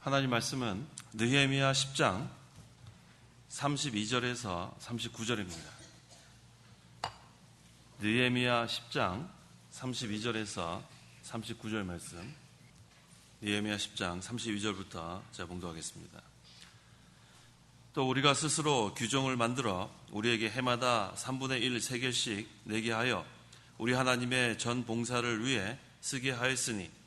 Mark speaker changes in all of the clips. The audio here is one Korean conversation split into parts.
Speaker 1: 하나님 말씀은 느헤미야 10장 32절에서 39절입니다. 느헤미야 10장 32절에서 39절 말씀, 느헤미야 10장 32절부터 제가 봉독하겠습니다. 또 우리가 스스로 규정을 만들어 우리에게 해마다 3분의 1 세겔씩 내게 하여 우리 하나님의 전 봉사를 위해 쓰게 하였으니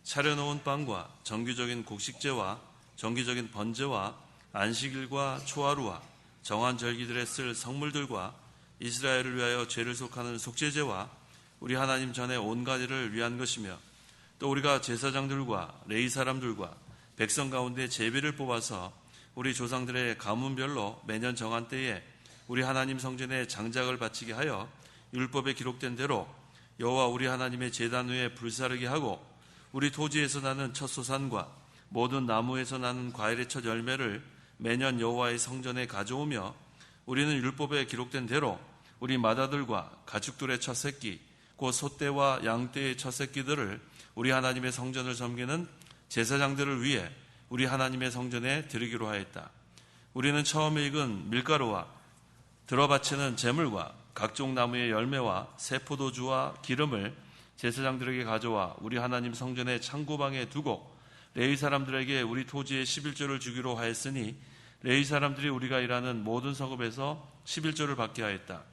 Speaker 1: 차려놓은 빵과 정기적인 곡식제와 정기적인 번제와 안식일과 초하루와 정한 절기들에 쓸 성물들과 이스라엘을 위하여 죄를 속하는 속죄제와 우리 하나님 전에 온갖 일을 위한 것이며, 또 우리가 제사장들과 레위 사람들과 백성 가운데 제비를 뽑아서 우리 조상들의 가문별로 매년 정한 때에 우리 하나님 성전에 장작을 바치게 하여 율법에 기록된 대로 여호와 우리 하나님의 제단 위에 불사르게 하고, 우리 토지에서 나는 첫 소산과 모든 나무에서 나는 과일의 첫 열매를 매년 여호와의 성전에 가져오며, 우리는 율법에 기록된 대로 우리 마다들과 가축들의 첫 새끼 곧 소떼와 양떼의 첫 새끼들을 우리 하나님의 성전을 섬기는 제사장들을 위해 우리 하나님의 성전에 드리기로 하였다. 우리는 처음에 익은 밀가루와 들어바치는 제물과 각종 나무의 열매와 새 포도주와 기름을 제사장들에게 가져와 우리 하나님 성전의 창고방에 두고 레위 사람들에게 우리 토지의 11조를 주기로 하였으니, 레위 사람들이 우리가 일하는 모든 성읍에서 11조를 받게 하였다.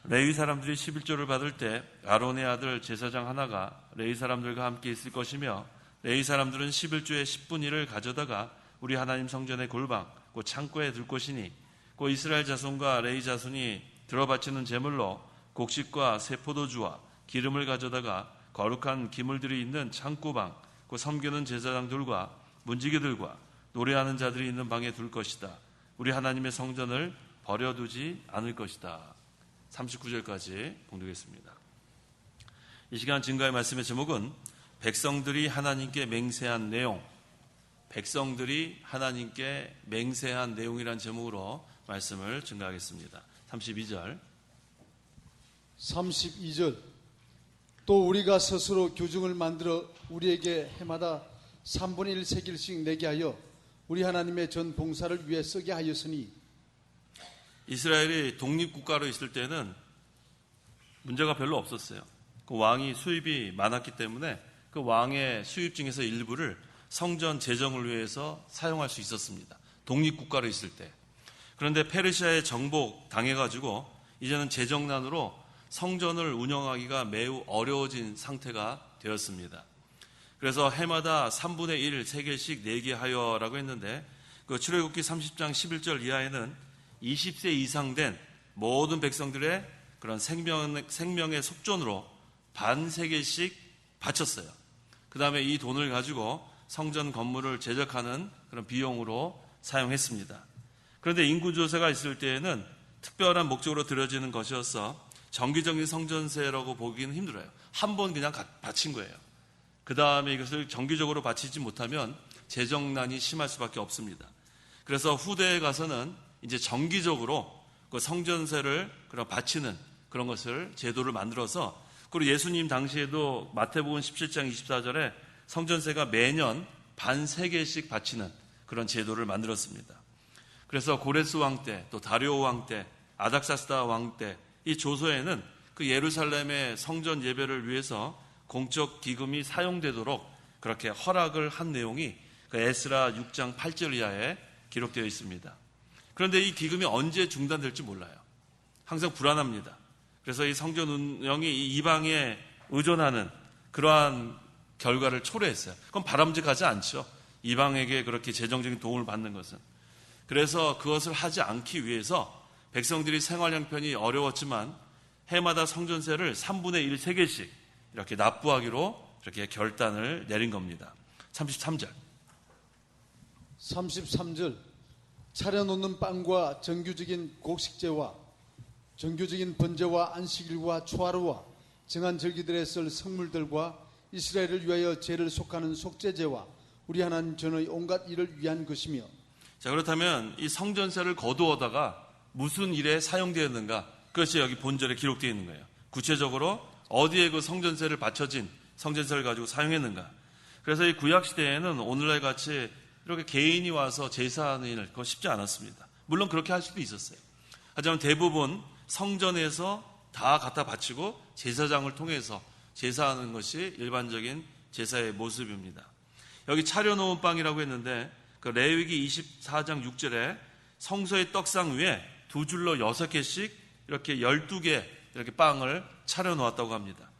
Speaker 1: 레위 사람들이 11조를 받을 때 아론의 아들 제사장 하나가 레위 사람들과 함께 있을 것이며, 레위 사람들은 11조의 10분의 1을 가져다가 우리 하나님 성전의 골방 곧 창고에 둘 것이니, 곧 이스라엘 자손과 레위 자손이 들어바치는 제물로 곡식과 새 포도주와 기름을 가져다가 거룩한 기물들이 있는 창고방 곧 섬기는 제사장들과 문지기들과 노래하는 자들이 있는 방에 둘 것이다. 우리 하나님의 성전을 버려두지 않을 것이다. 39절까지 봉독했습니다. 이 시간 증거의 말씀의 제목은 백성들이 하나님께 맹세한 내용, 백성들이 하나님께 맹세한 내용이라는 제목으로 말씀을 증거하겠습니다. 32절.
Speaker 2: 또 우리가 스스로 규정을 만들어 우리에게 해마다 3분의 1 세겔씩 내게 하여 우리 하나님의 전 봉사를 위해 쓰게 하였으니.
Speaker 1: 이스라엘이 독립국가로 있을 때는 문제가 별로 없었어요. 그 왕이 수입이 많았기 때문에 그 왕의 수입 중에서 일부를 성전 재정을 위해서 사용할 수 있었습니다. 독립국가로 있을 때. 그런데 페르시아에 정복 당해가지고 이제는 재정난으로 성전을 운영하기가 매우 어려워진 상태가 되었습니다. 그래서 해마다 3분의 1 세겔씩 내게 하여라고 했는데, 그 출애굽기 30장 11절 이하에는 20세 이상 된 모든 백성들의 그런 생명의 속전으로 반 세겔씩 바쳤어요. 그 다음에 이 돈을 가지고 성전 건물을 제작하는 그런 비용으로 사용했습니다. 그런데 인구조사가 있을 때에는 특별한 목적으로 들여지는 것이어서 정기적인 성전세라고 보기는 힘들어요. 한 번 그냥 바친 거예요. 그 다음에 이것을 정기적으로 바치지 못하면 재정난이 심할 수밖에 없습니다. 그래서 후대에 가서는 이제 정기적으로 그 성전세를 그런 바치는 그런 것을 제도를 만들어서, 그리고 예수님 당시에도 마태복음 17장 24절에 성전세가 매년 반 세겔씩 바치는 그런 제도를 만들었습니다. 그래서 고레스 왕 때, 또 다리오 왕 때, 아닥사스다 왕 때 이 조서에는 그 예루살렘의 성전 예배를 위해서 공적 기금이 사용되도록 그렇게 허락을 한 내용이 그 에스라 6장 8절 이하에 기록되어 있습니다. 그런데 이 기금이 언제 중단될지 몰라요. 항상 불안합니다. 그래서 이 성전 운영이 이방에 의존하는 그러한 결과를 초래했어요. 그건 바람직하지 않죠. 이방에게 그렇게 재정적인 도움을 받는 것은. 그래서 그것을 하지 않기 위해서 백성들이 생활 형편이 어려웠지만 해마다 성전세를 3분의 1 세겔씩 이렇게 납부하기로 이렇게 결단을 내린 겁니다. 33절.
Speaker 2: 차려놓는 빵과 정규적인 곡식제와 정규적인 번제와 안식일과 초하루와 정한 절기들에 쓸 성물들과 이스라엘을 위하여 죄를 속하는 속죄제와 우리 하나님 전의 온갖 일을 위한 것이며.
Speaker 1: 자, 그렇다면 이 성전세를 거두어다가 무슨 일에 사용되었는가? 그것이 여기 본절에 기록되어 있는 거예요. 구체적으로 어디에 그 성전세를 바쳐진 성전세를 가지고 사용했는가? 그래서 이 구약 시대에는 오늘날 같이 이렇게 개인이 와서 제사하는 일, 그건 쉽지 않았습니다. 물론 그렇게 할 수도 있었어요. 하지만 대부분 성전에서 다 갖다 바치고 제사장을 통해서 제사하는 것이 일반적인 제사의 모습입니다. 여기 차려놓은 빵이라고 했는데 그 레위기 24장 6절에 성소의 떡상 위에 두 줄로 6개씩 이렇게 12개 이렇게 빵을 차려놓았다고 합니다.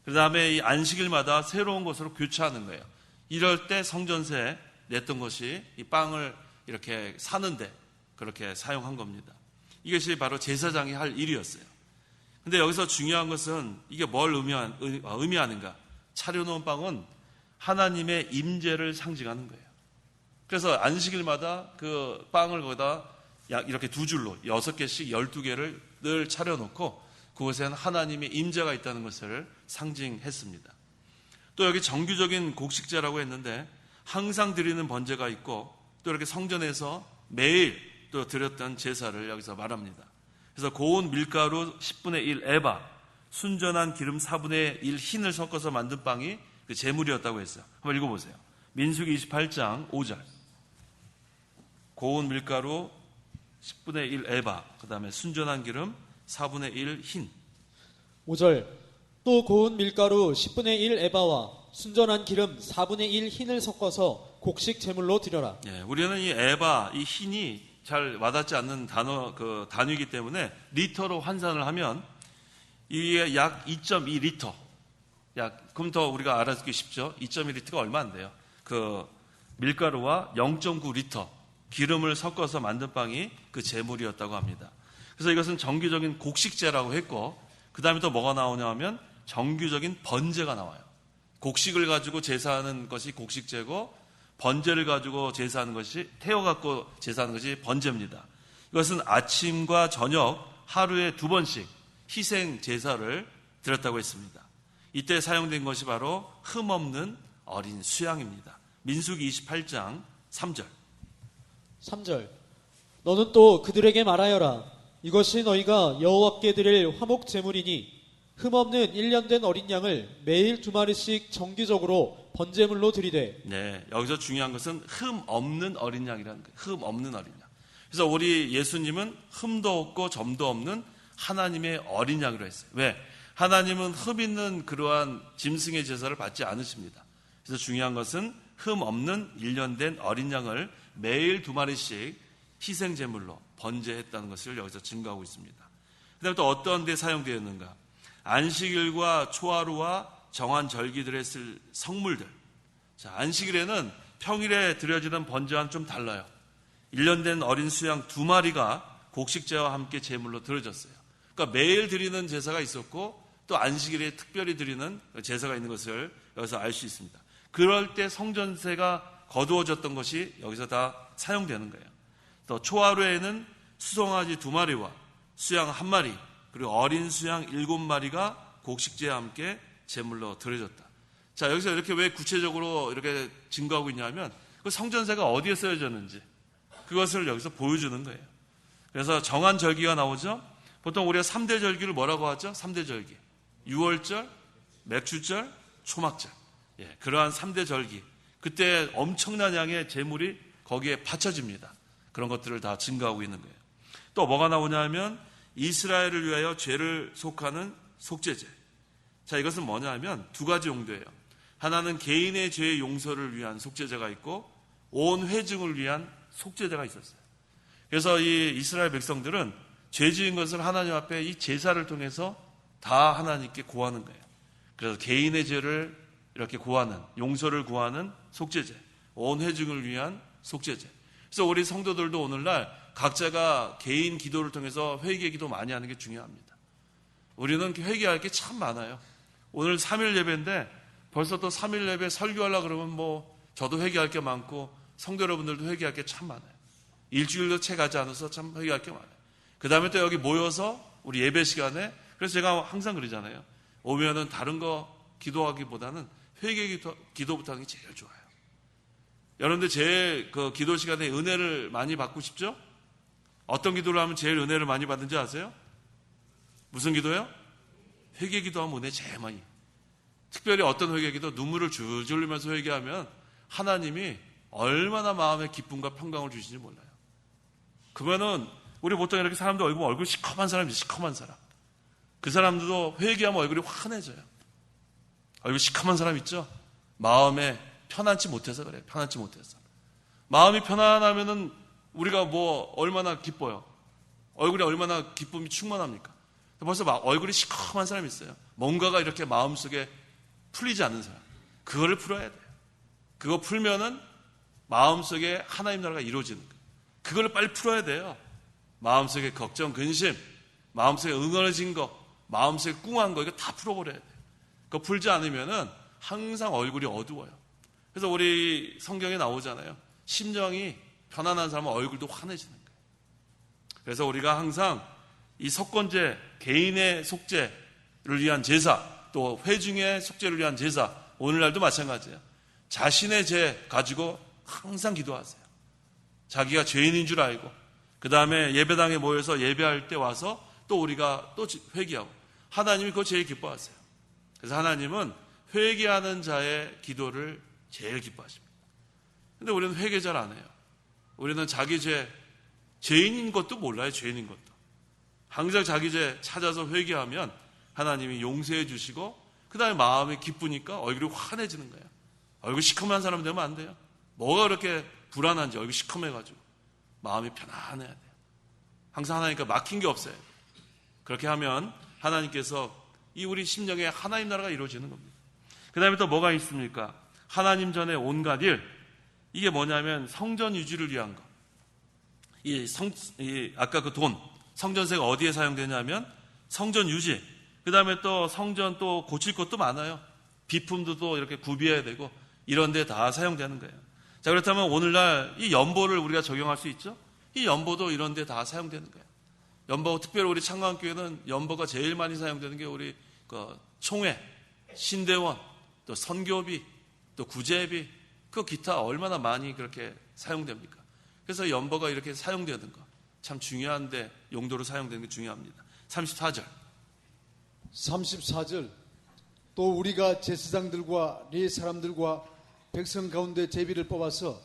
Speaker 1: 그 다음에 이 안식일마다 새로운 것으로 교체하는 거예요. 이럴 때 성전세에 냈던 것이 이 빵을 이렇게 사는데 그렇게 사용한 겁니다. 이것이 바로 제사장이 할 일이었어요. 근데 여기서 중요한 것은 이게 뭘 의미하는가? 차려놓은 빵은 하나님의 임재를 상징하는 거예요. 그래서 안식일마다 그 빵을 거기다 이렇게 두 줄로 6개씩 12개를 늘 차려놓고 그곳에는 하나님의 임재가 있다는 것을 상징했습니다. 또 여기 정규적인 곡식제라고 했는데 항상 드리는 번제가 있고 또 이렇게 성전에서 매일 또 드렸던 제사를 여기서 말합니다. 그래서 고운 밀가루 10분의 1 에바, 순전한 기름 4분의 1 흰을 섞어서 만든 빵이 그 제물이었다고 했어요. 한번 읽어보세요. 민수기 28장 5절. 고운 밀가루 10분의 1 에바, 그 다음에 순전한 기름 4분의 1 흰.
Speaker 3: 5절. 또 고운 밀가루 10분의 1 에바와 순전한 기름 4분의 1 흰을 섞어서 곡식 제물로 드려라.
Speaker 1: 예, 우리는 이 에바, 이 흰이 잘 와닿지 않는 단위이기 때문에 리터로 환산을 하면 이게 약 2.2리터. 그럼 더 우리가 알아듣기 쉽죠? 2.2리터가 얼마 안 돼요. 그 밀가루와 0.9리터 기름을 섞어서 만든 빵이 그 제물이었다고 합니다. 그래서 이것은 정규적인 곡식제라고 했고, 그 다음에 또 뭐가 나오냐 하면 정규적인 번제가 나와요. 곡식을 가지고 제사하는 것이 곡식제고, 번제를 가지고 제사하는 것이, 태워갖고 제사하는 것이 번제입니다. 이것은 아침과 저녁 하루에 2번씩 희생 제사를 드렸다고 했습니다. 이때 사용된 것이 바로 흠없는 어린 수양입니다. 민수기 28장 3절.
Speaker 3: 3절. 너는 또 그들에게 말하여라. 이것이 너희가 여호와께 드릴 화목 제물이니 흠없는 1년 된 어린 양을 매일 2마리씩 정기적으로 번제물로 드리되.
Speaker 1: 네, 여기서 중요한 것은 흠 없는 어린 양이라는 거예요. 흠 없는 어린 양. 그래서 우리 예수님은 흠도 없고 점도 없는 하나님의 어린 양이라고 했어요. 왜? 하나님은 흠 있는 그러한 짐승의 제사를 받지 않으십니다. 그래서 중요한 것은 흠 없는 1년 된 어린 양을 매일 2마리씩 희생 제물로 번제했다는 것을 여기서 증거하고 있습니다. 그 다음에 또 어떤 데 사용되었는가? 안식일과 초하루와 정한 절기들에 쓸 성물들. 자, 안식일에는 평일에 드려지는 번제와는 좀 달라요. 1년 된 어린 수양 2마리가 곡식제와 함께 제물로 드려졌어요. 그러니까 매일 드리는 제사가 있었고 또 안식일에 특별히 드리는 제사가 있는 것을 여기서 알 수 있습니다. 그럴 때 성전세가 거두어졌던 것이 여기서 다 사용되는 거예요. 또 초하루에는 수송아지 2마리와 수양 1마리, 그리고 어린 수양 7마리가 곡식제와 함께 제물로 드려졌다. 자, 여기서 이렇게 왜 구체적으로 이렇게 증거하고 있냐면 그 성전세가 어디에 쓰여졌는지 그것을 여기서 보여주는 거예요. 그래서 정한 절기가 나오죠. 보통 우리가 3대 절기를 뭐라고 하죠? 3대 절기. 유월절, 맥주절, 초막절. 예, 그러한 3대 절기. 그때 엄청난 양의 제물이 거기에 바쳐집니다. 그런 것들을 다 증거하고 있는 거예요. 또 뭐가 나오냐면 이스라엘을 위하여 죄를 속하는 속죄제. 자, 이것은 뭐냐 하면 2가지 용도예요. 하나는 개인의 죄의 용서를 위한 속죄제가 있고 온 회중을 위한 속죄제가 있었어요. 그래서 이 이스라엘 백성들은 죄 지은 것을 하나님 앞에 이 제사를 통해서 다 하나님께 구하는 거예요. 그래서 개인의 죄를 이렇게 구하는, 용서를 구하는 속죄제, 온 회중을 위한 속죄제. 그래서 우리 성도들도 오늘날 각자가 개인 기도를 통해서 회개 기도 많이 하는 게 중요합니다. 우리는 회개할 게 참 많아요. 오늘 3일 예배인데 벌써 또 3일 예배 설교하려고 그러면 저도 회개할 게 많고 성도 여러분들도 회개할 게 참 많아요. 일주일도 채 가지 않아서 참 회개할 게 많아요. 그 다음에 또 여기 모여서 우리 예배 시간에, 그래서 제가 항상 그러잖아요. 오면은 다른 거 기도하기보다는 회개 기도부터 하는 게 제일 좋아요. 여러분들 제 그 기도 시간에 은혜를 많이 받고 싶죠? 어떤 기도를 하면 제일 은혜를 많이 받는지 아세요? 무슨 기도요? 회개 기도하면 은혜 제일 많이. 특별히 어떤 회개기도 눈물을 줄줄 흘리면서 회개하면 하나님이 얼마나 마음에 기쁨과 평강을 주시는지 몰라요. 그러면은 우리 보통 이렇게 사람들 얼굴 시커먼 사람이지, 시커먼 사람. 그 사람들도 회개하면 얼굴이 환해져요. 얼굴 시커먼 사람 있죠? 마음에 편안치 못해서 그래요. 편안치 못해서. 마음이 편안하면은 우리가 뭐 얼마나 기뻐요. 얼굴이 얼마나 기쁨이 충만합니까? 벌써 얼굴이 시커먼 사람이 있어요. 뭔가가 이렇게 마음속에 풀리지 않는 사람. 그거를 풀어야 돼요. 그거 풀면은 마음속에 하나님 나라가 이루어지는 거예요. 그걸 빨리 풀어야 돼요. 마음속에 걱정, 근심, 마음속에 응어진 거, 마음속에 꿍한 거, 이거 다 풀어버려야 돼요. 그거 풀지 않으면은 항상 얼굴이 어두워요. 그래서 우리 성경에 나오잖아요. 심정이 편안한 사람은 얼굴도 환해지는 거예요. 그래서 우리가 항상 이 석권제, 개인의 속죄를 위한 제사, 또 회중의 속죄를 위한 제사, 오늘날도 마찬가지예요. 자신의 죄 가지고 항상 기도하세요. 자기가 죄인인 줄 알고, 그 다음에 예배당에 모여서 예배할 때 와서 또 우리가 또 회개하고, 하나님이 그거 제일 기뻐하세요. 그래서 하나님은 회개하는 자의 기도를 제일 기뻐하십니다. 근데 우리는 회개 잘 안 해요. 우리는 자기 죄인인 것도 몰라요. 죄인인 것도. 항상 자기 죄 찾아서 회개하면 하나님이 용서해 주시고, 그 다음에 마음이 기쁘니까 얼굴이 환해지는 거예요. 얼굴 시커먼 사람 되면 안 돼요. 뭐가 그렇게 불안한지 얼굴이 시커매가지고 마음이 편안해야 돼요. 항상 하나님께 막힌 게 없어요. 그렇게 하면 하나님께서 이 우리 심령에 하나님 나라가 이루어지는 겁니다. 그 다음에 또 뭐가 있습니까? 하나님 전에 온갖 일. 이게 뭐냐면 성전 유지를 위한 거. 아까 그 돈, 성전세가 어디에 사용되냐면 성전 유지. 그 다음에 또 성전 또 고칠 것도 많아요. 비품도 또 이렇게 구비해야 되고 이런 데 다 사용되는 거예요. 자, 그렇다면 오늘날 이 연보를 우리가 적용할 수 있죠? 이 연보도 이런 데 다 사용되는 거예요. 연보, 특별히 우리 창광교회는 연보가 제일 많이 사용되는 게 우리 그 총회, 신대원, 또 선교비, 또 구제비, 그 기타 얼마나 많이 그렇게 사용됩니까? 그래서 연보가 이렇게 사용되는 거 참 중요한데 용도로 사용되는 게 중요합니다. 34절.
Speaker 2: 34절. 또 우리가 제사장들과 레위 사람들과 백성 가운데 제비를 뽑아서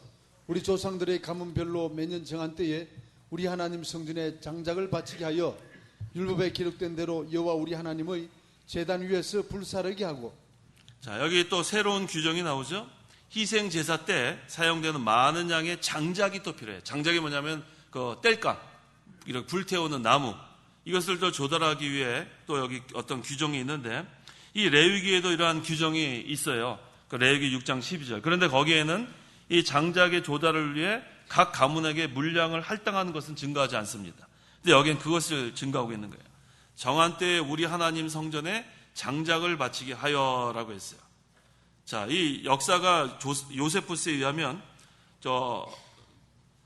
Speaker 2: 우리 조상들의 가문별로 매년 정한 때에 우리 하나님 성전에 장작을 바치게 하여 율법에 기록된 대로 여호와 우리 하나님의 제단 위에서 불사르게 하고.
Speaker 1: 자, 여기 또 새로운 규정이 나오죠. 희생 제사 때 사용되는 많은 양의 장작이 또 필요해요. 장작이 뭐냐면 그 땔감, 이렇게 불태우는 나무, 이것을 또 조달하기 위해 또 여기 어떤 규정이 있는데, 이 레위기에도 이러한 규정이 있어요. 그 레위기 6장 12절. 그런데 거기에는 이 장작의 조달을 위해 각 가문에게 물량을 할당하는 것은 증거하지 않습니다. 근데 여기는 그것을 증거하고 있는 거예요. 정한 때에 우리 하나님 성전에 장작을 바치게 하여라고 했어요. 자, 이 역사가 요세푸스에 의하면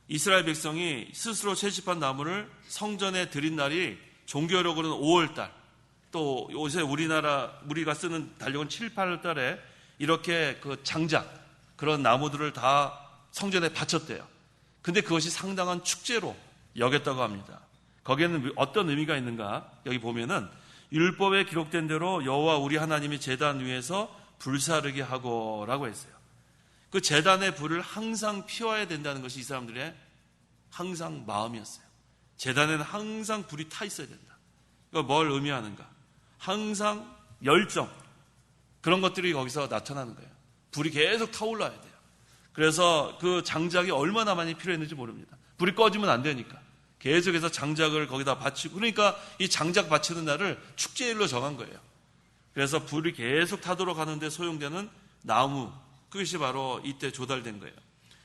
Speaker 1: 이스라엘 백성이 스스로 채집한 나무를 성전에 드린 날이 종교력으로는 5월달, 또 요새 우리가 쓰는 달력은 7, 8월달에 이렇게 그 장작, 그런 나무들을 다 성전에 바쳤대요. 근데 그것이 상당한 축제로 여겼다고 합니다. 거기에는 어떤 의미가 있는가? 여기 보면은 율법에 기록된 대로 여호와 우리 하나님이 제단 위에서 불사르게 하고라고 했어요. 그 제단의 불을 항상 피워야 된다는 것이 이 사람들의 항상 마음이었어요. 제단에는 항상 불이 타 있어야 된다. 이거 뭘 의미하는가? 항상 열정, 그런 것들이 거기서 나타나는 거예요. 불이 계속 타올라야 돼요. 그래서 그 장작이 얼마나 많이 필요했는지 모릅니다. 불이 꺼지면 안 되니까 계속해서 장작을 거기다 바치고, 그러니까 이 장작 바치는 날을 축제일로 정한 거예요. 그래서 불이 계속 타도록 하는데 소용되는 나무, 그것이 바로 이때 조달된 거예요.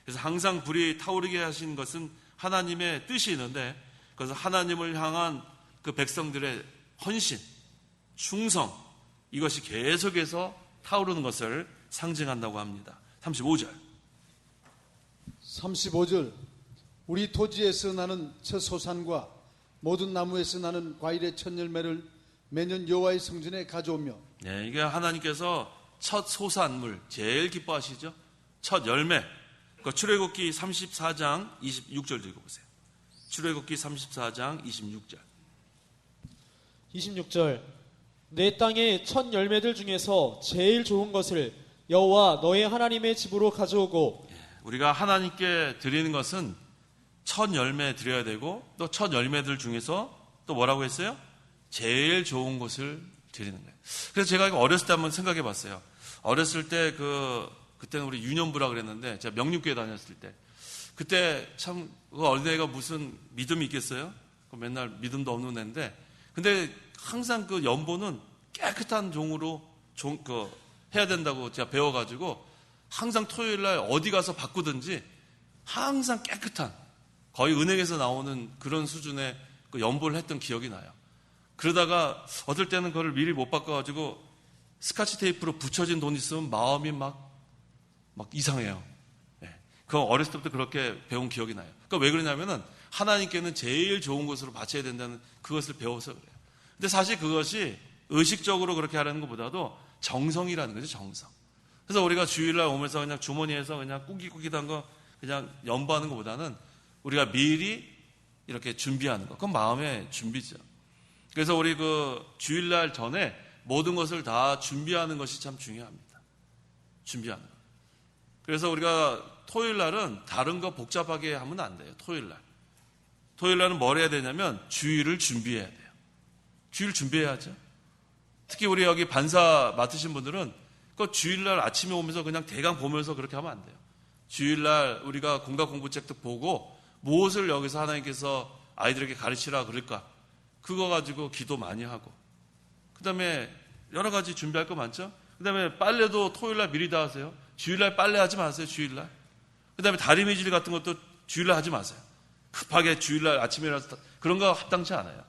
Speaker 1: 그래서 항상 불이 타오르게 하신 것은 하나님의 뜻이 있는데, 그래서 하나님을 향한 그 백성들의 헌신, 충성, 이것이 계속해서 타오르는 것을 상징한다고 합니다. 35절.
Speaker 2: 35절. 우리 토지에서 나는 첫 소산과 모든 나무에서 나는 과일의 첫 열매를 매년 여호와의 성전에 가져오며.
Speaker 1: 네, 이게 하나님께서 첫 소산물 제일 기뻐하시죠. 첫 열매. 그 출애굽기 34장 26절 읽어보세요. 출애굽기 34장 26절.
Speaker 3: 26절. 내 땅의 첫 열매들 중에서 제일 좋은 것을 여호와 너의 하나님의 집으로 가져오고
Speaker 1: 우리가 하나님께 드리는 것은 첫 열매 드려야 되고 또 첫 열매들 중에서 또 뭐라고 했어요? 제일 좋은 것을 드리는 거예요. 그래서 제가 이거 어렸을 때 한번 생각해 봤어요. 어렸을 때 그때는 우리 유년부라 그랬는데 제가 명륜교회 다녔을 때 그때 참 그 어린애가 무슨 믿음이 있겠어요? 맨날 믿음도 없는 애인데 근데 항상 그 연보는 깨끗한 종으로 해야 된다고 제가 배워가지고 항상 토요일 날 어디 가서 바꾸든지 항상 깨끗한 거의 은행에서 나오는 그런 수준의 그 연보를 했던 기억이 나요. 그러다가 어떨 때는 그걸 미리 못 바꿔가지고 스카치 테이프로 붙여진 돈 있으면 마음이 막 이상해요. 그 어렸을 때부터 그렇게 배운 기억이 나요. 그러니까 왜 그러냐면은 하나님께는 제일 좋은 것으로 바쳐야 된다는 그것을 배워서 그래요. 근데 사실 그것이 의식적으로 그렇게 하라는 것보다도 정성이라는 거죠, 정성. 그래서 우리가 주일날 오면서 그냥 주머니에서 그냥 꾸깃꾸깃한 거 그냥 연보하는 것보다는 우리가 미리 이렇게 준비하는 거. 그건 마음의 준비죠. 그래서 우리 그 주일날 전에 모든 것을 다 준비하는 것이 참 중요합니다. 준비하는 거. 그래서 우리가 토요일날은 다른 거 복잡하게 하면 안 돼요. 토요일날은 뭘 해야 되냐면 주일을 준비해야 돼요. 주일 준비해야죠. 특히 우리 여기 반사 맡으신 분들은 그 주일날 아침에 오면서 그냥 대강 보면서 그렇게 하면 안 돼요. 주일날 우리가 공각 공부책도 보고 무엇을 여기서 하나님께서 아이들에게 가르치라 그럴까? 그거 가지고 기도 많이 하고 그 다음에 여러 가지 준비할 거 많죠? 그 다음에 빨래도 토요일날 미리 다 하세요. 주일날 빨래 하지 마세요. 주일날. 그 다음에 다리미질 같은 것도 주일날 하지 마세요. 급하게 주일날 아침에 일어나서 그런 거 합당치 않아요.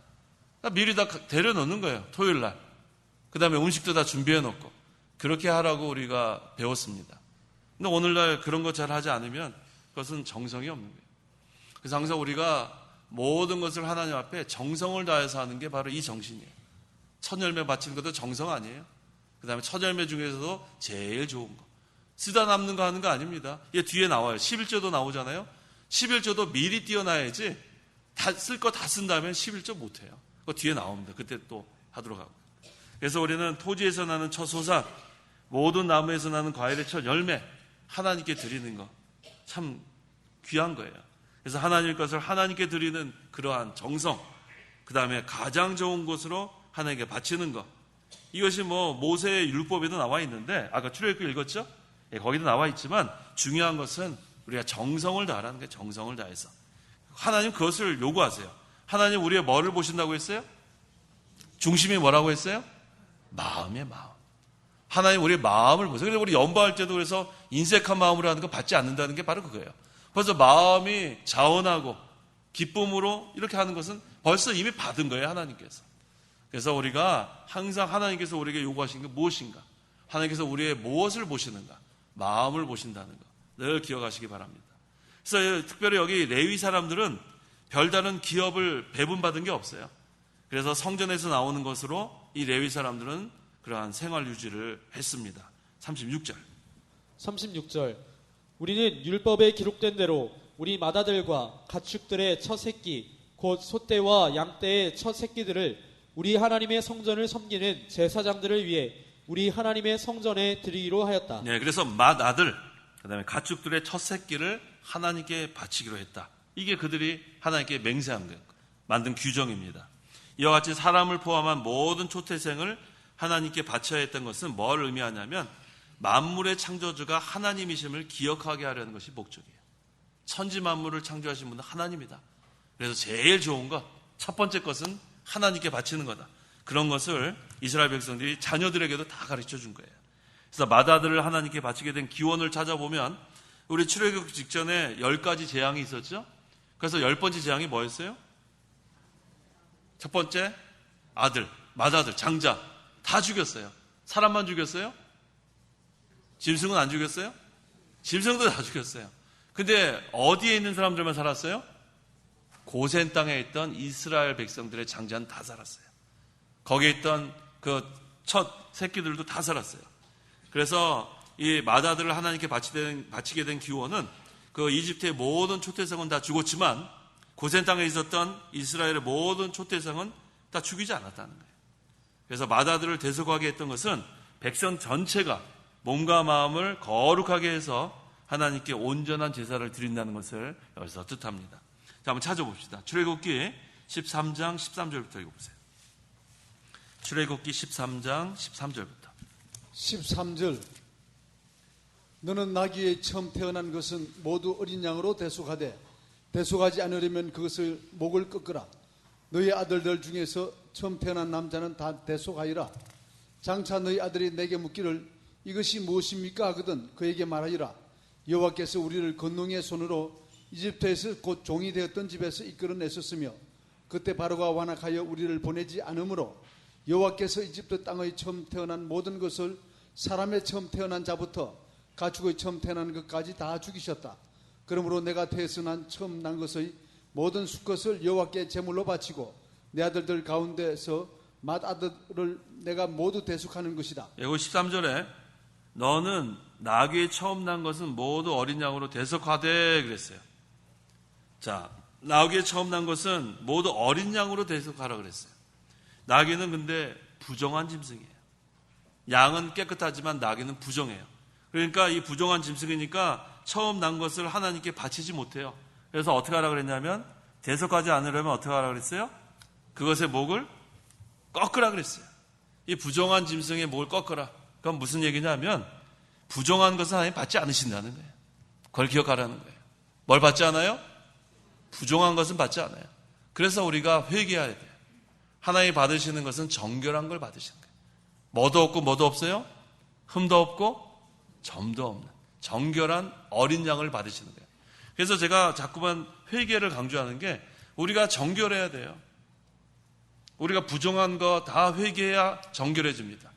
Speaker 1: 그러니까 미리 다 데려놓는 거예요. 토요일날. 그 다음에 음식도 다 준비해놓고 그렇게 하라고 우리가 배웠습니다. 근데 오늘날 그런 거 잘 하지 않으면 그것은 정성이 없는 거예요. 그래서 항상 우리가 모든 것을 하나님 앞에 정성을 다해서 하는 게 바로 이 정신이에요. 첫 열매 바치는 것도 정성 아니에요? 그 다음에 첫 열매 중에서도 제일 좋은 거. 쓰다 남는 거 하는 거 아닙니다. 얘 뒤에 나와요. 11조도 나오잖아요. 11조도 미리 띄어놔야지 다 쓸 거 다 쓴 다음에 11조 못해요. 그거 뒤에 나옵니다. 그때 또 하도록 하고. 그래서 우리는 토지에서 나는 첫 소산, 모든 나무에서 나는 과일의 첫 열매, 하나님께 드리는 거 참 귀한 거예요. 그래서 하나님 것을 하나님께 드리는 그러한 정성, 그 다음에 가장 좋은 것으로 하나님께 바치는 것. 이것이 모세의 율법에도 나와 있는데 아까 출애굽기 읽었죠? 예, 거기도 나와 있지만 중요한 것은 우리가 정성을 다하라는 게 정성을 다해서 하나님 그것을 요구하세요. 하나님 우리의 뭐를 보신다고 했어요? 중심이 뭐라고 했어요? 마음의 마음. 하나님 우리의 마음을 보세요. 그래서 우리 연보할 때도 그래서 인색한 마음으로 하는 거 받지 않는다는 게 바로 그거예요. 벌써 마음이 자원하고 기쁨으로 이렇게 하는 것은 벌써 이미 받은 거예요. 하나님께서. 그래서 우리가 항상 하나님께서 우리에게 요구하신 게 무엇인가? 하나님께서 우리의 무엇을 보시는가? 마음을 보신다는 거 늘 기억하시기 바랍니다. 그래서 특별히 여기 레위 사람들은 별다른 기업을 배분받은 게 없어요. 그래서 성전에서 나오는 것으로 이 레위 사람들은 그러한 생활 유지를 했습니다. 36절
Speaker 3: 우리는 율법에 기록된 대로 우리 맏아들과 가축들의 첫 새끼 곧 소떼와 양떼의 첫 새끼들을 우리 하나님의 성전을 섬기는 제사장들을 위해 우리 하나님의 성전에 드리기로 하였다.
Speaker 1: 네, 그래서 맏아들, 그 다음에 가축들의 첫 새끼를 하나님께 바치기로 했다. 이게 그들이 하나님께 맹세한 것, 만든 규정입니다. 이와 같이 사람을 포함한 모든 초태생을 하나님께 바쳐야 했던 것은 뭘 의미하냐면 만물의 창조주가 하나님이심을 기억하게 하려는 것이 목적이에요. 천지 만물을 창조하신 분은 하나님이다. 그래서 제일 좋은 것, 첫 번째 것은 하나님께 바치는 거다. 그런 것을 이스라엘 백성들이 자녀들에게도 다 가르쳐 준 거예요. 그래서 맏아들을 하나님께 바치게 된 기원을 찾아보면 우리 출애굽 직전에 10가지 재앙이 있었죠. 그래서 10번째 재앙이 뭐였어요? 첫 번째 아들, 맏아들, 장자 다 죽였어요. 사람만 죽였어요? 짐승은 안 죽였어요? 짐승도 다 죽였어요. 근데 어디에 있는 사람들만 살았어요? 고센 땅에 있던 이스라엘 백성들의 장자는 다 살았어요. 거기에 있던 그 첫 새끼들도 다 살았어요. 그래서 이 맏아들을 하나님께 바치게 된 기원은 그 이집트의 모든 초태성은 다 죽었지만 고센 땅에 있었던 이스라엘의 모든 초태성은 다 죽이지 않았다는 거예요. 그래서 맏아들을 대속하게 했던 것은 백성 전체가 몸과 마음을 거룩하게 해서 하나님께 온전한 제사를 드린다는 것을 여기서 뜻합니다. 자, 한번 찾아봅시다. 출애굽기 13장 13절부터 읽어보세요. 출애굽기 13장 13절부터.
Speaker 2: 13절. 너는 나귀에 처음 태어난 것은 모두 어린 양으로 대속하되 대속하지 않으려면 그것을 목을 꺾으라. 너희 아들들 중에서 처음 태어난 남자는 다 대속하리라. 장차 너희 아들이 내게 묻기를 이것이 무엇입니까 하거든 그에게 말하리라. 여호와께서 우리를 건농의 손으로 이집트에서 곧 종이 되었던 집에서 이끌어내셨으며 그때 바로가 완악하여 우리를 보내지 않으므로 여호와께서 이집트 땅의 처음 태어난 모든 것을 사람의 처음 태어난 자부터 가축의 처음 태어난 것까지 다 죽이셨다. 그러므로 내가 태어난 처음 난 것의 모든 수컷을 여호와께 제물로 바치고 내 아들들 가운데서 맏아들을 내가 모두 대속하는 것이다.
Speaker 1: 여기 13절에 너는 나귀에 처음 난 것은 모두 어린 양으로 대속하되 그랬어요. 자, 나귀에 처음 난 것은 모두 어린 양으로 대속하라 그랬어요. 나귀는 근데 부정한 짐승이에요. 양은 깨끗하지만 나귀는 부정해요. 그러니까 이 부정한 짐승이니까 처음 난 것을 하나님께 바치지 못해요. 그래서 어떻게 하라 그랬냐면 대속하지 않으려면 어떻게 하라 그랬어요? 그것의 목을 꺾으라 그랬어요. 이 부정한 짐승의 목을 꺾으라. 그건 무슨 얘기냐면 부정한 것은 하나님 받지 않으신다는 거예요. 그걸 기억하라는 거예요. 뭘 받지 않아요? 부정한 것은 받지 않아요. 그래서 우리가 회개해야 돼요. 하나님이 받으시는 것은 정결한 걸 받으시는 거예요. 뭐도 없고 뭐도 없어요? 흠도 없고 점도 없는 정결한 어린 양을 받으시는 거예요. 그래서 제가 자꾸만 회개를 강조하는 게 우리가 정결해야 돼요. 우리가 부정한 거 다 회개해야 정결해집니다.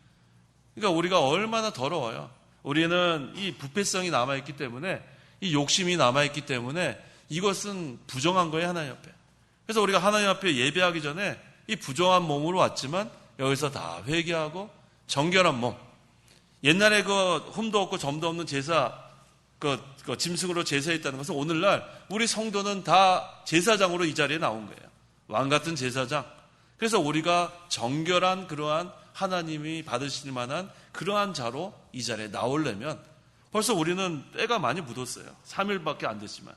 Speaker 1: 그러니까 우리가 얼마나 더러워요. 우리는 이 부패성이 남아있기 때문에 이 욕심이 남아있기 때문에 이것은 부정한 거예요, 하나님 앞에. 그래서 우리가 하나님 앞에 예배하기 전에 이 부정한 몸으로 왔지만 여기서 다 회개하고 정결한 몸. 옛날에 그 흠도 없고 점도 없는 제사, 그 짐승으로 제사했다는 것은 오늘날 우리 성도는 다 제사장으로 이 자리에 나온 거예요. 왕 같은 제사장. 그래서 우리가 정결한 그러한 하나님이 받으실 만한 그러한 자로 이 자리에 나오려면 벌써 우리는 때가 많이 묻었어요. 3일밖에 안 됐지만.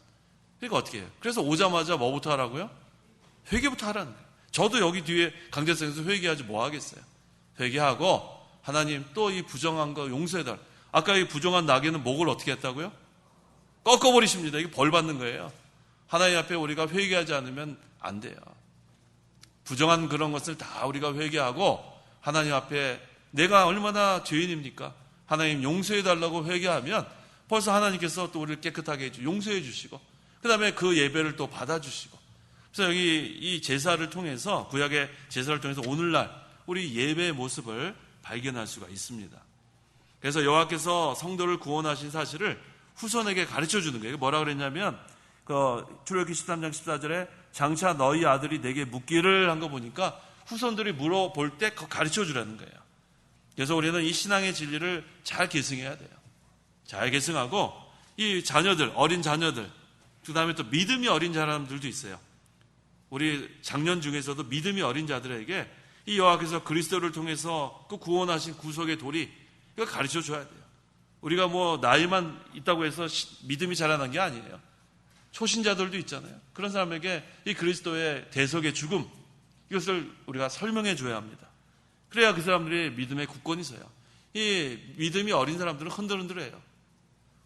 Speaker 1: 그러니까 어떻게 해요? 그래서 오자마자 뭐부터 하라고요? 회개부터 하라는 거예요. 저도 여기 뒤에 강제성에서 회개하지 뭐 하겠어요. 회개하고 하나님 또 이 부정한 거 용서해달라. 아까 이 부정한 나귀는 목을 어떻게 했다고요? 꺾어버리십니다. 이게 벌 받는 거예요. 하나님 앞에 우리가 회개하지 않으면 안 돼요. 부정한 그런 것을 다 우리가 회개하고 하나님 앞에 내가 얼마나 죄인입니까? 하나님 용서해달라고 회개하면 벌써 하나님께서 또 우리를 깨끗하게 용서해 주시고 그 다음에 그 예배를 또 받아주시고 그래서 여기 이 제사를 통해서 구약의 제사를 통해서 오늘날 우리 예배의 모습을 발견할 수가 있습니다. 그래서 여호와께서 성도를 구원하신 사실을 후손에게 가르쳐 주는 거예요. 뭐라 그랬냐면 출애굽기 13장 14절에 장차 너희 아들이 내게 묻기를 한 거 보니까 후손들이 물어볼 때 가르쳐 주라는 거예요. 그래서 우리는 이 신앙의 진리를 잘 계승해야 돼요. 잘 계승하고 이 자녀들, 어린 자녀들, 그 다음에 또 믿음이 어린 사람들도 있어요. 우리 장년 중에서도 믿음이 어린 자들에게 이 여호와께서 그리스도를 통해서 그 구원하신 구속의 도리 이거 가르쳐 줘야 돼요. 우리가 뭐 나이만 있다고 해서 믿음이 자라난 게 아니에요. 초신자들도 있잖아요. 그런 사람에게 이 그리스도의 대속의 죽음 이것을 우리가 설명해 줘야 합니다. 그래야 그 사람들이 믿음의 굳건히 서요. 이 믿음이 어린 사람들은 흔들흔들해요.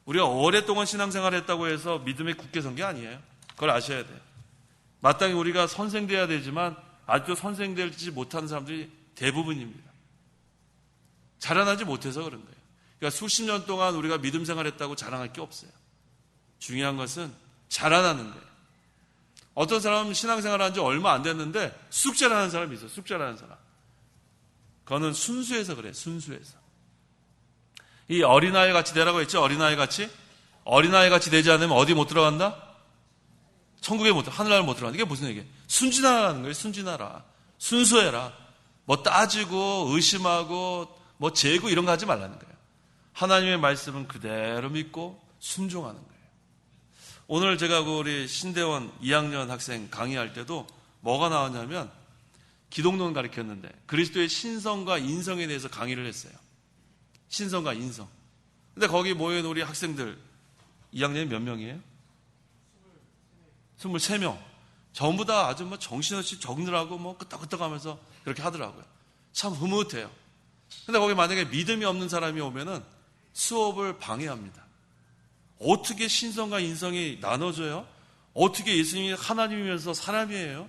Speaker 1: 우리가 오랫동안 신앙생활을 했다고 해서 믿음에 굳게 선 게 아니에요. 그걸 아셔야 돼요. 마땅히 우리가 선생돼야 되지만 아직도 선생되지 못하는 사람들이 대부분입니다. 자라나지 못해서 그런 거예요. 그러니까 수십 년 동안 우리가 믿음 생활했다고 자랑할 게 없어요. 중요한 것은 자라나는 거예요. 어떤 사람은 신앙생활을 한 지 얼마 안 됐는데 쑥 자라는 사람이 있어요. 쑥 자라는 사람. 그거는 순수해서 그래요. 순수해서. 이 어린아이 같이 되라고 했죠. 어린아이 같이. 어린아이 같이 되지 않으면 어디 못 들어간다? 천국에 못 들어간다. 하늘나라에 못 들어간다. 이게 무슨 얘기예요? 순진하라는 거예요. 순진하라. 순수해라. 뭐 따지고 의심하고 뭐 재고 이런 거 하지 말라는 거예요. 하나님의 말씀은 그대로 믿고 순종하는 거예요. 오늘 제가 우리 신대원 2학년 학생 강의할 때도 뭐가 나왔냐면 기독론 가르쳤는데 그리스도의 신성과 인성에 대해서 강의를 했어요. 신성과 인성. 근데 거기 모여있는 우리 학생들 2학년이 몇 명이에요? 23명. 전부 다 아주 뭐 정신없이 적느라고 뭐 끄떡끄떡 하면서 그렇게 하더라고요. 참 흐뭇해요. 근데 거기 만약에 믿음이 없는 사람이 오면은 수업을 방해합니다. 어떻게 신성과 인성이 나눠져요? 어떻게 예수님이 하나님이면서 사람이에요?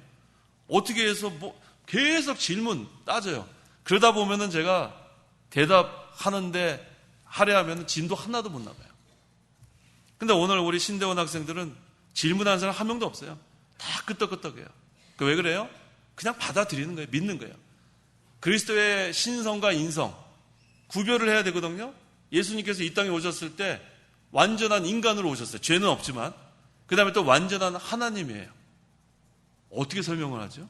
Speaker 1: 어떻게 해서 뭐 계속 질문 따져요. 그러다 보면은 제가 대답하는데 하려면 진도 하나도 못 나가요. 근데 오늘 우리 신대원 학생들은 질문하는 사람 한 명도 없어요. 다 끄떡끄떡해요. 왜 그래요? 그냥 받아들이는 거예요. 믿는 거예요. 그리스도의 신성과 인성 구별을 해야 되거든요. 예수님께서 이 땅에 오셨을 때 완전한 인간으로 오셨어요. 죄는 없지만. 그 다음에 또 완전한 하나님이에요. 어떻게 설명을 하죠?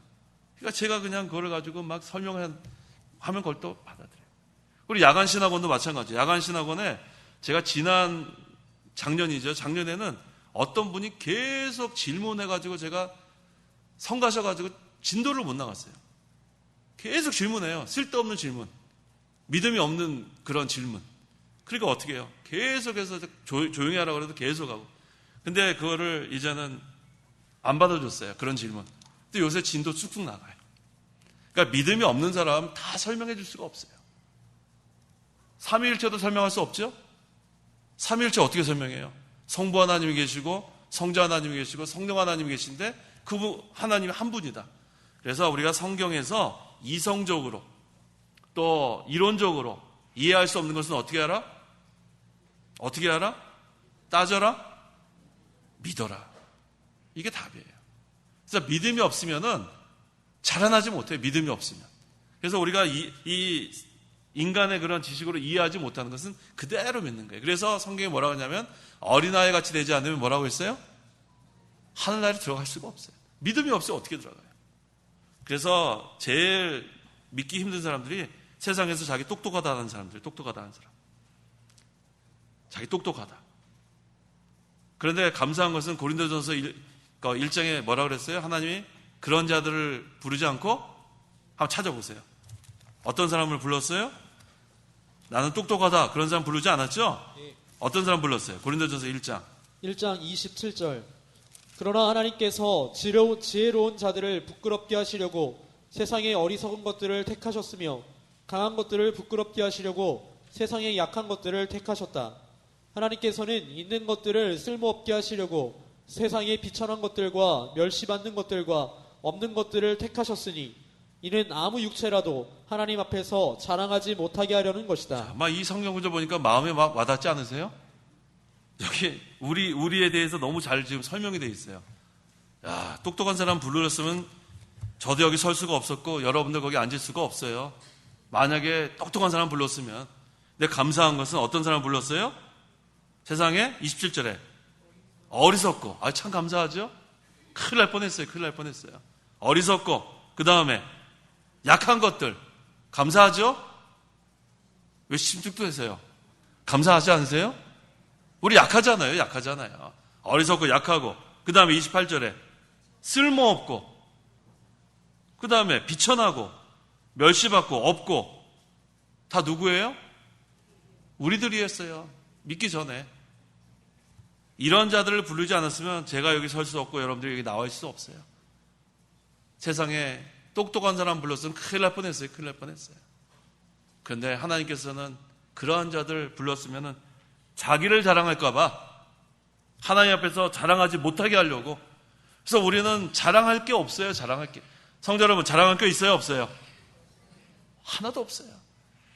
Speaker 1: 그러니까 제가 그냥 그걸 가지고 막 설명하면 그걸 또 받아들여요. 우리 야간 신학원도 마찬가지예요. 야간 신학원에 제가 지난 작년에는 어떤 분이 계속 질문해가지고 제가 성 가셔가지고 진도를 못 나갔어요. 계속 질문해요. 쓸데없는 질문. 믿음이 없는 그런 질문. 그러니까 어떻게 해요? 계속해서 조용히 하라고 해도 계속하고. 근데 그거를 이제는 안 받아줬어요. 그런 질문. 근데 요새 진도 쑥쑥 나가요. 그러니까 믿음이 없는 사람 다 설명해 줄 수가 없어요. 삼위일체도 설명할 수 없죠? 삼위일체 어떻게 설명해요? 성부 하나님이 계시고 성자 하나님이 계시고 성령 하나님이 계신데 그 하나님이 한 분이다. 그래서 우리가 성경에서 이성적으로 또 이론적으로 이해할 수 없는 것은 어떻게 알아? 어떻게 알아? 따져라? 믿어라. 이게 답이에요. 그래서 믿음이 없으면은 자라나지 못해요. 믿음이 없으면. 그래서 우리가 이 인간의 그런 지식으로 이해하지 못하는 것은 그대로 믿는 거예요. 그래서 성경이 뭐라고 하냐면 어린아이 같이 되지 않으면 뭐라고 했어요? 하늘나라에 들어갈 수가 없어요. 믿음이 없으면 어떻게 들어가요? 그래서 제일 믿기 힘든 사람들이 세상에서 자기 똑똑하다는 사람들, 똑똑하다는 사람. 자기 똑똑하다. 그런데 감사한 것은 고린도전서 1장에 뭐라고 그랬어요? 하나님이 그런 자들을 부르지 않고 한번 찾아보세요. 어떤 사람을 불렀어요? 나는 똑똑하다. 그런 사람 부르지 않았죠? 어떤 사람 불렀어요? 고린도전서 1장
Speaker 3: 27절. 그러나 하나님께서 지혜로운 자들을 부끄럽게 하시려고 세상의 어리석은 것들을 택하셨으며 강한 것들을 부끄럽게 하시려고 세상의 약한 것들을 택하셨다. 하나님께서는 있는 것들을 쓸모없게 하시려고 세상의 비천한 것들과 멸시받는 것들과 없는 것들을 택하셨으니 이는 아무 육체라도 하나님 앞에서 자랑하지 못하게 하려는 것이다.
Speaker 1: 아마 이 성경 구절 보니까 마음에 막 와닿지 않으세요? 여기 우리에 대해서 너무 잘 지금 설명이 되어 있어요. 야, 똑똑한 사람 불렀으면 저도 여기 설 수가 없었고 여러분들 거기 앉을 수가 없어요. 만약에 똑똑한 사람 불렀으면. 근데 감사한 것은 어떤 사람 불렀어요? 세상에 27절에 어리석고, 참 감사하죠? 큰일 날 뻔했어요. 어리석고, 그 다음에 약한 것들 감사하죠? 왜 심증도 해서요? 감사하지 않으세요? 우리 약하잖아요. 어리석고 약하고, 그 다음에 28절에 쓸모없고, 그 다음에 비천하고 멸시받고 없고, 다 누구예요? 우리들이었어요. 믿기 전에. 이런 자들을 부르지 않았으면 제가 여기 설 수 없고 여러분들이 여기 나와 있을 수 없어요. 세상에 똑똑한 사람 불렀으면 큰일 날 뻔했어요. 그런데 하나님께서는 그러한 자들 불렀으면 자기를 자랑할까봐 하나님 앞에서 자랑하지 못하게 하려고. 그래서 우리는 자랑할 게 없어요. 성도 여러분, 자랑할 게 있어요? 없어요? 하나도 없어요.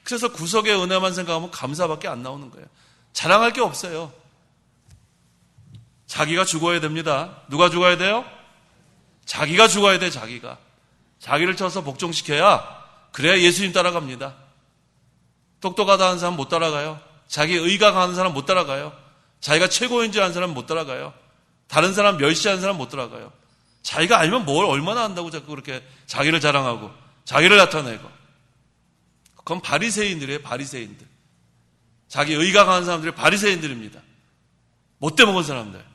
Speaker 1: 그래서 구속의 은혜만 생각하면 감사밖에 안 나오는 거예요. 자랑할 게 없어요. 자기가 죽어야 됩니다. 누가 죽어야 돼요? 자기가 죽어야 돼. 자기를 쳐서 복종시켜야, 그래야 예수님 따라갑니다. 똑똑하다 하는 사람 못 따라가요. 자기 의가 강한 사람 못 따라가요. 자기가 최고인 줄 아는 사람 못 따라가요. 다른 사람 멸시하는 사람 못 따라가요. 자기가 알면 뭘 얼마나 안다고 자꾸 그렇게 자기를 자랑하고 자기를 나타내고. 그건 바리새인들이에요. 바리새인들. 자기 의가 강한 사람들이 바리새인들입니다. 못돼 먹은 사람들.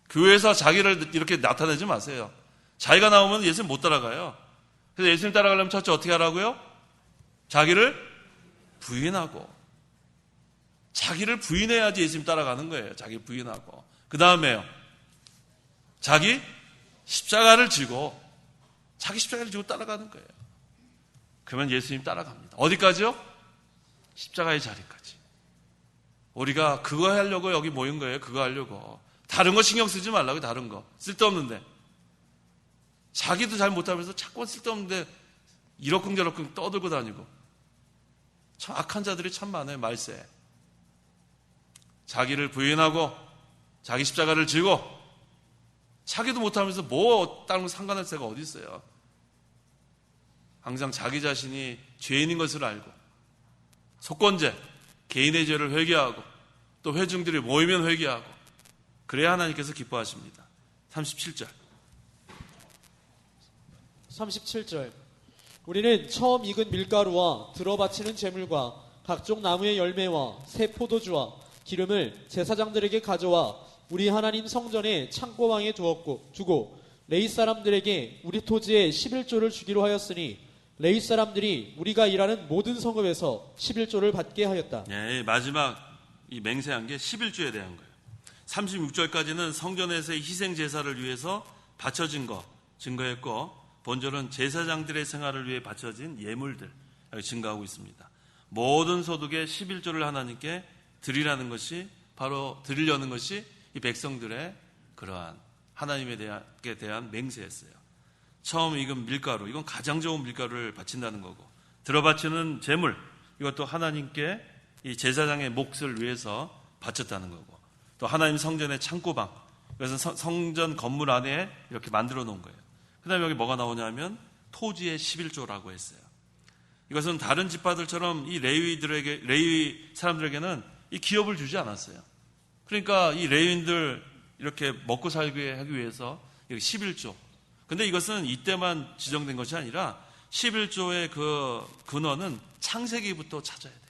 Speaker 1: 교회에서 자기를 이렇게 나타내지 마세요. 자기가 나오면 예수님 못 따라가요. 그래서 예수님 따라가려면 첫째 어떻게 하라고요? 자기를 부인하고. 자기를 부인해야지 예수님 따라가는 거예요. 자기 부인하고. 그 다음에요. 자기 십자가를 지고, 자기 십자가를 지고 따라가는 거예요. 그러면 예수님 따라갑니다. 어디까지요? 십자가의 자리까지. 우리가 그거 하려고 여기 모인 거예요. 그거 하려고. 다른 거 신경 쓰지 말라고. 다른 거 쓸데없는데. 자기도 잘 못하면서 자꾸 쓸데없는데 이러쿵저러쿵 떠들고 다니고. 참 악한 자들이 참 많아요. 말세. 자기를 부인하고 자기 십자가를 지고 자기도 못하면서 뭐 다른 거 상관할 새가 어디 있어요. 항상 자기 자신이 죄인인 것을 알고 속건제, 개인의 죄를 회개하고 또 회중들이 모이면 회개하고 그래야 하나님께서 기뻐하십니다. 37절.
Speaker 3: 37절. 우리는 처음 익은 밀가루와 들어바치는 제물과 각종 나무의 열매와 새 포도주와 기름을 제사장들에게 가져와 우리 하나님 성전의 창고방에 두고 레위 사람들에게 우리 토지에 11조를 주기로 하였으니 레위 사람들이 우리가 일하는 모든 성읍에서 11조를 받게 하였다.
Speaker 1: 예, 마지막 이 맹세한 게 11조에 대한 거예요. 36절까지는 성전에서의 희생 제사를 위해서 바쳐진 거 증거했고, 본절은 제사장들의 생활을 위해 바쳐진 예물들 증거하고 있습니다. 모든 소득의 11조를 하나님께 드리려는 것이 이 백성들의 그러한 하나님에 대한 맹세였어요. 처음 익은 밀가루, 이건 가장 좋은 밀가루를 바친다는 거고, 들어바치는 제물, 이것도 하나님께 이 제사장의 몫을 위해서 바쳤다는 거고, 또 하나님 성전의 창고방, 그래서 성전 건물 안에 이렇게 만들어 놓은 거예요. 그 다음에 여기 뭐가 나오냐면 토지의 11조라고 했어요. 이것은 다른 지파들처럼 이 레위 사람들에게는 이 기업을 주지 않았어요. 그러니까 이 레위인들 이렇게 먹고 살게 하기 위해서 11조. 근데 이것은 이때만 지정된 것이 아니라 11조의 그 근원은 창세기부터 찾아야 돼요.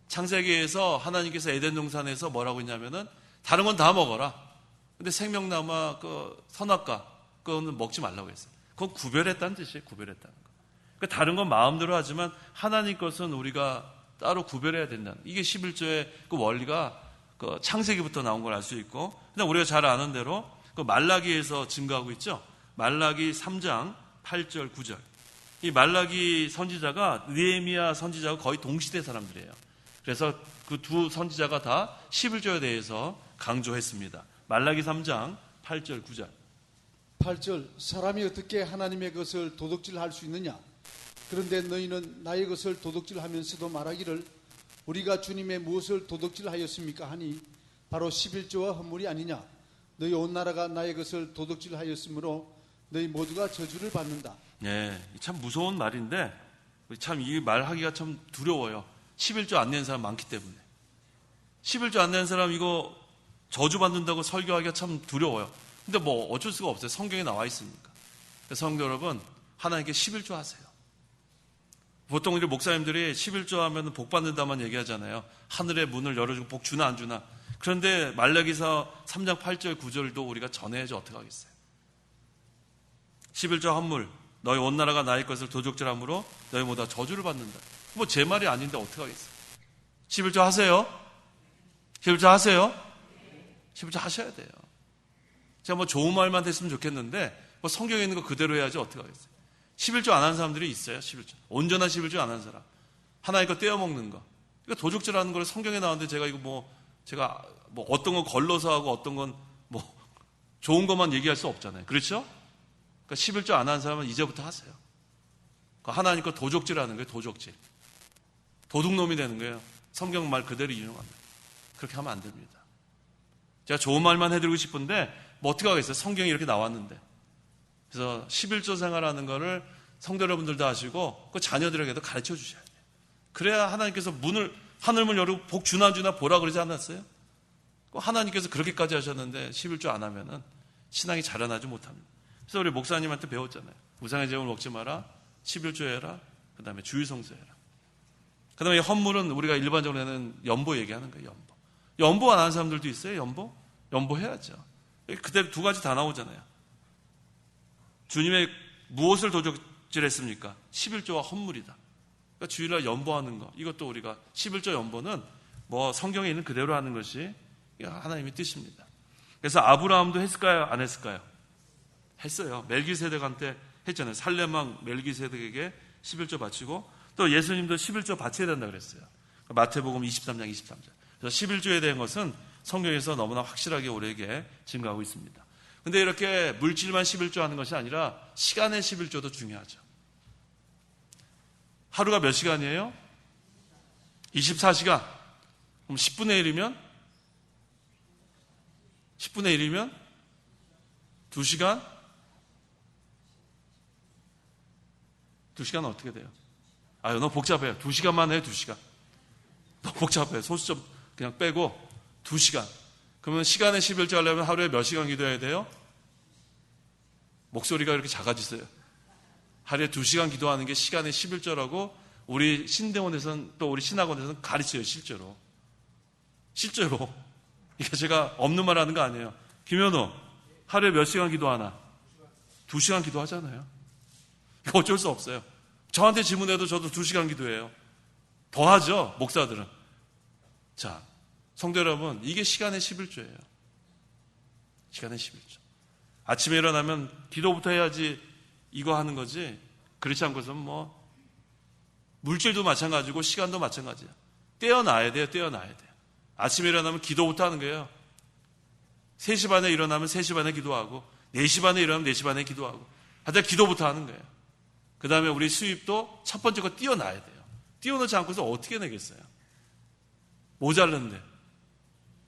Speaker 1: 창세기에서 하나님께서 에덴 동산에서 뭐라고 했냐면은 다른 건 다 먹어라. 근데 생명나무와 그 선악과 그거는 먹지 말라고 했어요. 그건 구별했다는 뜻이에요. 구별했다는 거. 그러니까 다른 건 마음대로 하지만 하나님 것은 우리가 따로 구별해야 된다는. 이게 11조의 그 원리가 그 창세기부터 나온 걸 알 수 있고, 근데 우리가 잘 아는 대로 그 말라기에서 증거하고 있죠. 말라기 3장 8절 9절. 이 말라기 선지자가 느헤미야 선지자가 거의 동시대 사람들이에요. 그래서 그 두 선지자가 다 11조에 대해서 강조했습니다. 말라기 3장 8절 9절.
Speaker 2: 8절. 사람이 어떻게 하나님의 것을 도둑질할 수 있느냐? 그런데 너희는 나의 것을 도둑질하면서도 말하기를 우리가 주님의 무엇을 도둑질하였습니까? 하니 바로 11조와 헌물이 아니냐? 너희 온 나라가 나의 것을 도둑질하였으므로 너희 모두가 저주를 받는다.
Speaker 1: 네, 참 무서운 말인데 참 이 말하기가 참 두려워요. 11조 안 낸 사람 많기 때문에. 11조 안 낸 사람 이거 저주받는다고 설교하기가 참 두려워요. 근데 뭐 어쩔 수가 없어요. 성경에 나와 있으니까. 성도 여러분, 하나님께 11조 하세요. 보통 우리 목사님들이 11조 하면 복 받는다만 얘기하잖아요. 하늘의 문을 열어주고 복 주나 안 주나. 그런데 말라기서 3장 8절 9절도 우리가 전해야지 어떻게 하겠어요. 11조 헌물, 너희 온 나라가 나의 것을 도둑질함으로 너희 모두 저주를 받는다. 뭐 제 말이 아닌데 어떻게 하겠어요. 11조 하세요. 11조 하세요. 11조 하셔야 돼요. 제가 뭐 좋은 말만 됐으면 좋겠는데 뭐 성경에 있는 거 그대로 해야지 어떻게 하겠어요. 11조 안 하는 사람들이 있어요. 11조. 온전한 11조 안 하는 사람. 하나님 거 떼어먹는 거. 그러니까 도둑질하는 걸 성경에 나오는데 제가 제가 어떤 건 걸러서 하고 어떤 건 좋은 것만 얘기할 수 없잖아요. 그렇죠? 그러니까 11조 안 하는 사람은 이제부터 하세요. 하나님 거 도적질하는 거예요. 도적질. 도둑놈이 되는 거예요. 성경 말 그대로 인용합니다. 그렇게 하면 안 됩니다. 제가 좋은 말만 해드리고 싶은데 뭐 어떻게 하겠어요. 성경이 이렇게 나왔는데. 그래서 11조 생활하는 거를 성도 여러분들도 하시고 그 자녀들에게도 가르쳐 주셔야 돼요. 그래야 하나님께서 하늘문 열고 복 주나 주나 보라 그러지 않았어요? 하나님께서 그렇게까지 하셨는데 11조 안 하면은 신앙이 자라나지 못합니다. 그래서 우리 목사님한테 배웠잖아요. 우상의 제물 먹지 마라. 11조 해라. 그 다음에 주일성수 해라. 그 다음에 헌물은 우리가 일반적으로 하는 연보 얘기하는 거예요. 연보. 연보 안 하는 사람들도 있어요. 연보? 연보 해야죠. 그대로 두 가지 다 나오잖아요. 주님의 무엇을 득질했습니까? 11조와 헌물이다. 그러니까 주일날 연보하는 거, 이것도 우리가 11조 연보는 뭐 성경에 있는 그대로 하는 것이 하나님의 뜻입니다. 그래서 아브라함도 했을까요? 안 했을까요? 했어요. 멜기세덱한테 했잖아요. 살렘왕 멜기세덱에게 11조 바치고 또 예수님도 11조 바쳐야 된다 그랬어요. 마태복음 23장 23절. 그래서 11조에 대한 것은 성경에서 너무나 확실하게 우리에게 증거하고 있습니다. 근데 이렇게 물질만 11조 하는 것이 아니라 시간의 11조도 중요하죠. 하루가 몇 시간이에요? 24시간. 그럼 10분의 1이면 2시간? 2시간은 어떻게 돼요? 너무 복잡해요. 2시간만 해요, 2시간. 너무 복잡해요. 소수 좀 그냥 빼고 2시간. 그러면 시간의 11조 하려면 하루에 몇 시간 기도해야 돼요? 목소리가 이렇게 작아지세요. 하루에 2시간 기도하는 게 시간의 11조라고 우리 신대원에서는 또 우리 신학원에서는 가르쳐요, 실제로. 이게 제가 없는 말 하는 거 아니에요. 김현우, 하루에 몇 시간 기도하나? 2시간 기도하잖아요. 이거 어쩔 수 없어요. 저한테 질문해도 저도 2시간 기도해요. 더 하죠, 목사들은. 자, 성도 여러분, 이게 시간의 11조예요. 시간의 11조. 아침에 일어나면 기도부터 해야지 이거 하는 거지. 그렇지 않고서는 뭐 물질도 마찬가지고 시간도 마찬가지야. 떼어놔야 돼요. 아침에 일어나면 기도부터 하는 거예요. 3시 반에 일어나면 3시 반에 기도하고 4시 반에 일어나면 4시 반에 기도하고 하여튼 기도부터 하는 거예요. 그 다음에 우리 수입도 첫 번째 거 띄워놔야 돼요. 띄워놓지 않고서 어떻게 내겠어요?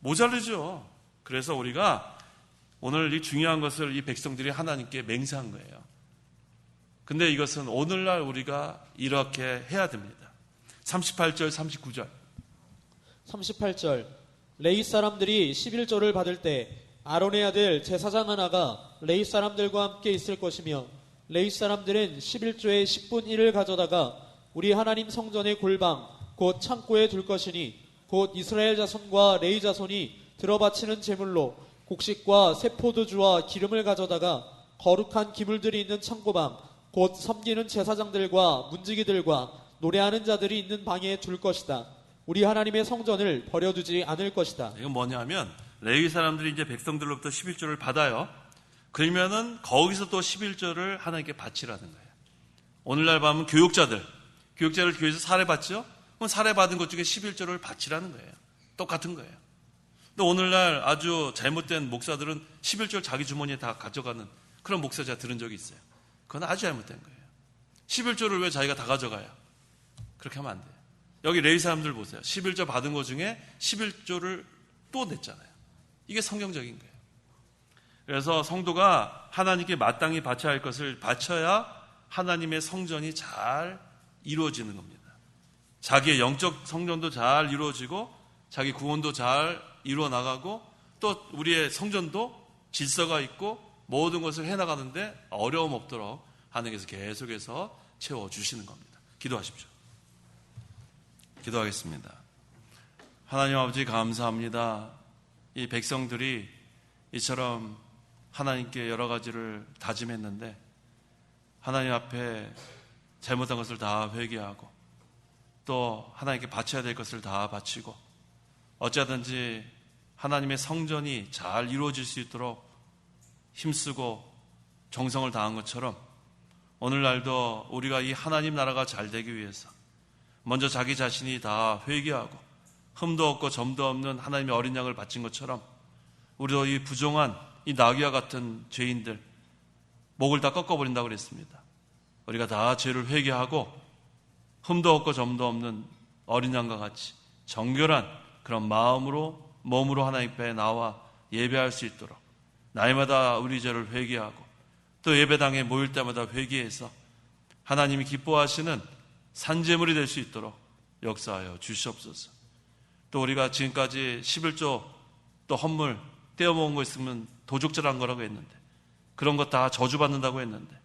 Speaker 1: 모자르죠. 그래서 우리가 오늘 이 중요한 것을 이 백성들이 하나님께 맹세한 거예요. 근데 이것은 오늘날 우리가 이렇게 해야 됩니다. 38절, 39절.
Speaker 3: 38절. 레위 사람들이 11조를 받을 때 아론의 아들 제사장 하나가 레위 사람들과 함께 있을 것이며 레위 사람들은 11조의 10분 1을 가져다가 우리 하나님 성전의 골방 곧 창고에 둘 것이니 곧 이스라엘 자손과 레위 자손이 들어바치는 제물로 곡식과 새 포도주와 기름을 가져다가 거룩한 기물들이 있는 창고방 곧 섬기는 제사장들과 문지기들과 노래하는 자들이 있는 방에 둘 것이다. 우리 하나님의 성전을 버려두지 않을 것이다.
Speaker 1: 이건 뭐냐면 레위 사람들이 이제 백성들로부터 11조를 받아요. 그러면은 거기서 또 11조를 하나님께 바치라는 거예요. 오늘날 보면 교육자들 교회에서 사례받죠? 그럼 사례받은 것 중에 11조를 바치라는 거예요. 똑같은 거예요. 근데 오늘날 아주 잘못된 목사들은 11조를 자기 주머니에 다 가져가는 그런 목사 제가 들은 적이 있어요. 그건 아주 잘못된 거예요. 11조를 왜 자기가 다 가져가요? 그렇게 하면 안 돼요. 여기 레위 사람들 보세요. 11조 받은 것 중에 11조를 또 냈잖아요. 이게 성경적인 거예요. 그래서 성도가 하나님께 마땅히 바쳐야 할 것을 바쳐야 하나님의 성전이 잘 이루어지는 겁니다. 자기의 영적 성전도 잘 이루어지고 자기 구원도 잘 이루어 나가고 또 우리의 성전도 질서가 있고 모든 것을 해나가는데 어려움 없도록 하나님께서 계속해서 채워주시는 겁니다. 기도하십시오. 기도하겠습니다. 하나님 아버지 감사합니다. 이 백성들이 이처럼 하나님께 여러 가지를 다짐했는데 하나님 앞에 잘못한 것을 다 회개하고 또 하나님께 바쳐야 될 것을 다 바치고 어쩌든지 하나님의 성전이 잘 이루어질 수 있도록 힘쓰고 정성을 다한 것처럼 오늘날도 우리가 이 하나님 나라가 잘 되기 위해서 먼저 자기 자신이 다 회개하고 흠도 없고 점도 없는 하나님의 어린 양을 바친 것처럼 우리도 이 부정한 이 나귀와 같은 죄인들 목을 다 꺾어버린다고 그랬습니다. 우리가 다 죄를 회개하고 흠도 없고 점도 없는 어린 양과 같이 정결한 그런 마음으로 몸으로 하나님 앞에 나와 예배할 수 있도록 날마다 우리 죄를 회개하고 또 예배당에 모일 때마다 회개해서 하나님이 기뻐하시는 산제물이 될 수 있도록 역사하여 주시옵소서. 또 우리가 지금까지 11조 또 헌물 떼어먹은 거 있으면 도적질한 거라고 했는데 그런 것 다 저주받는다고 했는데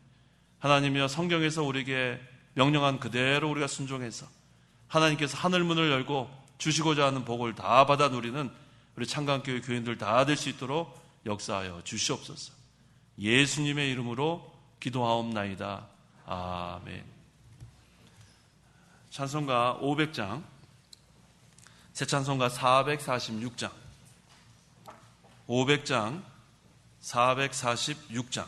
Speaker 1: 하나님이여 성경에서 우리에게 명령한 그대로 우리가 순종해서 하나님께서 하늘문을 열고 주시고자 하는 복을 다 받아 누리는 우리 창간교회 교인들 다 될 수 있도록 역사하여 주시옵소서. 예수님의 이름으로 기도하옵나이다. 아멘. 찬송가 500장, 새 찬송가 446장, 500장 446장